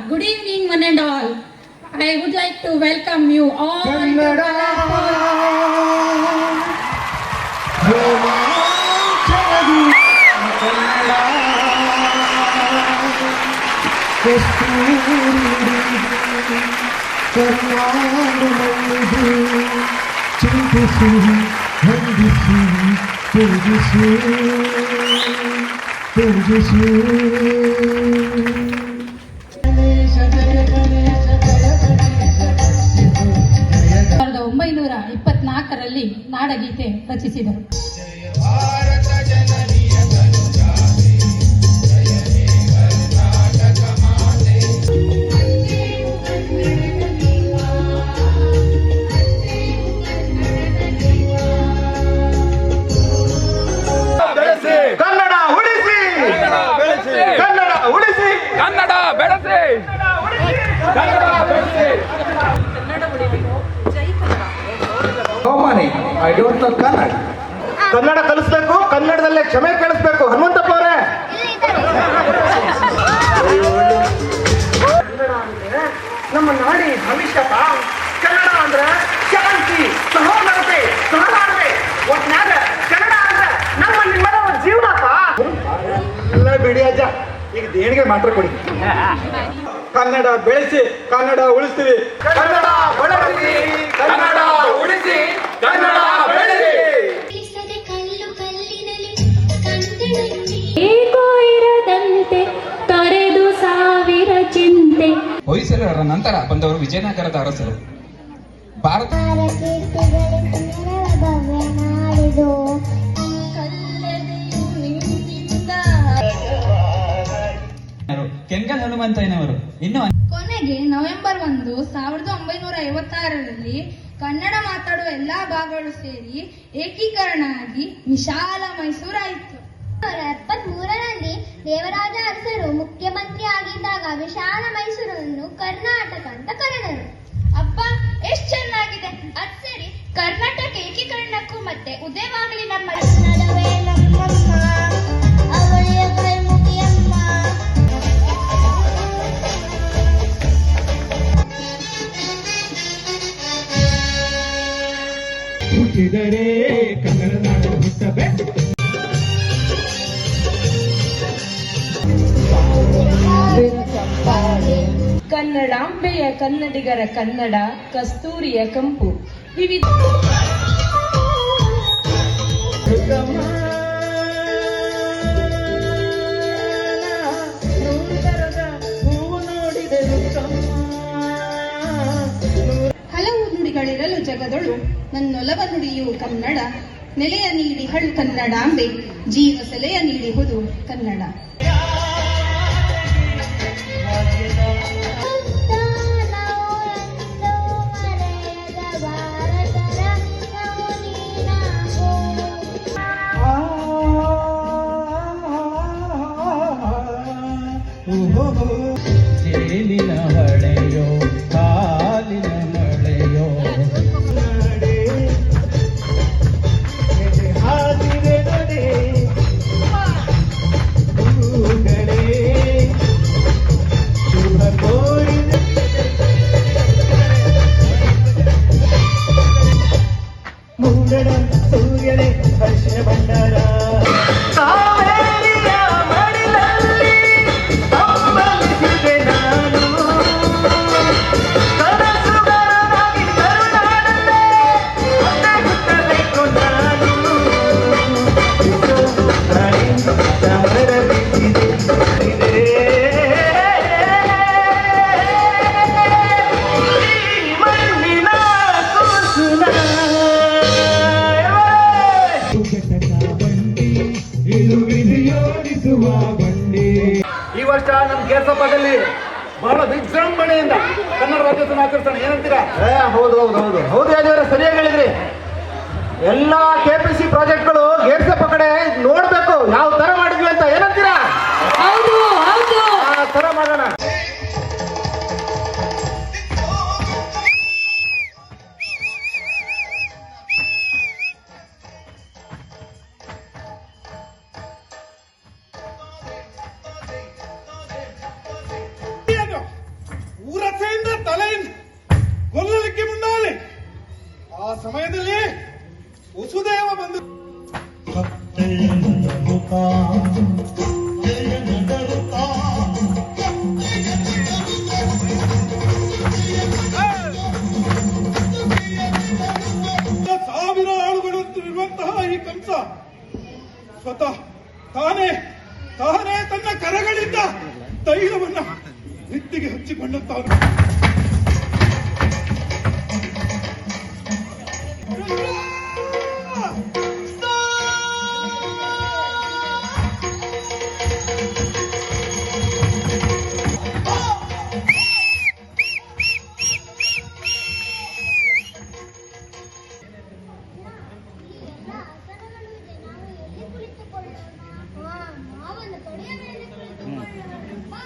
Good evening, one and all. I would like to welcome you all to ನಾಡಗೀತೆ ರಚಿಸಿದರು. ಕನ್ನಡ ಉಳಿಸಿ, ಕನ್ನಡ ಉಳಿಸಿ, ಕನ್ನಡ ಬೆಳೆಸಿ, ಕನ್ನಡ ಬೆಳೆಸಿ. I don't know Kannada. Kannada ಕಲಿಸ್ಬೇಕು, ಕನ್ನಡದಲ್ಲೇ ಕ್ಷಮೆ ಕೇಳಿಸ್ಬೇಕು. ಹನುಮಂತಪ್ಪ ಅವರೇ, ನಮ್ಮ ನಾಡಿ ಭವಿಷ್ಯ. ಕನ್ನಡ ಅಂದ್ರೆ ಶಾಂತಿ, ಸಹೋದರತೆ, ಸಹಬಾಳ್ವೆ. ಒಟ್ನಾಗ ಕನ್ನಡ ಅಂದ್ರೆ ನಮ್ಮ ನಿಮ್ಮದ ಜೀವನಪ್ಪ. ಎಲ್ಲ ಬಿಡಿ ಅಜ್ಜ, ಈಗ ದೇಣಿಗೆ ಮಾತ್ರ ಕೊಡಿ. ಕನ್ನಡ ಬೆಳೆಸಿ, ಕನ್ನಡ ಉಳಿಸ್ತೀವಿ. ಕನ್ನಡ ಬಳಸಿ, ಕನ್ನಡ ಉಳಿಸಿ, ಕನ್ನಡ ಬೆಳೆಸಿ. ಏಕೋ ಇರದಂತೆ ತೊರೆದು ಸಾವಿರ ಚಿಂತೆ. ಹೊಯ್ಸಳರ ನಂತರ ಬಂದವರು ವಿಜಯನಗರದ ಅರಸರು. ಭಾರತ ಕೆಂಗಲ್ ಹನುಮಂತಯ್ಯನವರು. ಇನ್ನು ಕೊನೆಗೆ ನವೆಂಬರ್ 1, 1956ರಲ್ಲಿ ಕನ್ನಡ ಮಾತಾಡುವ ಎಲ್ಲಾ ಭಾಗಗಳು ಸೇರಿ ಏಕೀಕರಣ ಆಗಿ ವಿಶಾಲ ಮೈಸೂರಾಯಿತು. 1973ರಲ್ಲಿ ದೇವರಾಜ ಅರಸರು ಮುಖ್ಯಮಂತ್ರಿ ಆಗಿದ್ದಾಗ ವಿಶಾಲ ಮೈಸೂರನ್ನು ಕರ್ನಾಟಕ ಅಂತ ಕರೆದರು. ಅಪ್ಪ, ಎಷ್ಟು ಚೆನ್ನಾಗಿದೆ. ಅದ್ ಸರಿ, ಕರ್ನಾಟಕ ಏಕೀಕರಣಕ್ಕೂ ಮತ್ತೆ ಉದಯವಾಗಲಿ ನಮ್ಮ ಕನ್ನಡವೇ ನಮ್ಮಮ್ಮ, ಅವಳಿಯ ಕೈ ಮುಗಿಯಮ್ಮ. ಹುಟ್ಟಿದರೆ ಕನ್ನಡ ನಾಡು ಹುಟ್ಟಬೇಕು. ಕನ್ನಡಾಂಬೆಯ ಕನ್ನಡಿಗರ ಕನ್ನಡ ಕಸ್ತೂರಿಯ ಕಂಪು. ವಿವಿಧ ಹಲವು ನುಡಿಗಳಿರಲು ಜಗದೊಳು ನನ್ನೊಲವ ನುಡಿಯು ಕನ್ನಡ. ನೆಲೆಯ ನೀಡಿ ಹಳು ಕನ್ನಡಾಂಬೆ, ಜೀವ ಸೆಲೆಯ ನೀಡಿಹುದು ಕನ್ನಡ. ಜೇನಿನ ಹೊಳೆಯೋ, ಹಾಲಿನ ಮಳೆಯೋ, ಮುಂಗಡ ಸೂರ್ಯನೇ ಹರ್ಷ ಭಂಡಾರ. ಈ ವರ್ಷ ನಮ್ಮ ಕೇರ್ಸಪ್ಪದಲ್ಲಿ ಬಹಳ ವಿಜೃಂಭಣೆಯಿಂದ ಕನ್ನಡ ರಾಜ್ಯೋತ್ಸವ ಆಚರಿಸೋಣ. ಏನಂತೀರಾ? ಹೌದು ಹೌದು ಹೌದು ಹೌದು ಯಾವ್ದಾದ್ರೆ ಸರಿಯಾಗಿ ಹೇಳಿದ್ರಿ. ಎಲ್ಲ KPC ಪ್ರಾಜೆಕ್ಟ್ಗಳು ಗೇರ್ಸಪ್ಪ ಕಡೆ ನೋಡ್ಬೇಕು ಯಾವ ತರ ಮಾಡಿದ್ವಿ ಅಂತ. ಏನಂತೀರಾ? ಹೌದು ಹೌದು, ಆ ತರ ಮಾಡೋಣ. ನೆತ್ತಿಗೆ ಹಚ್ಚಿಕೊಂಡಂತಾನು. ಈ ಎಲ್ಲ ಆಸನಗಳು ಇದೆ. ನಾವು ಎಲ್ಲಿ ಕುಳಿತುಕೊಳ್ಳೋಣ? ಮಾವನ ತೊಡೆಯ ಮೇಲೆ ಕುಳಿತುಕೊಳ್ಳೋಣ. ಬಾ.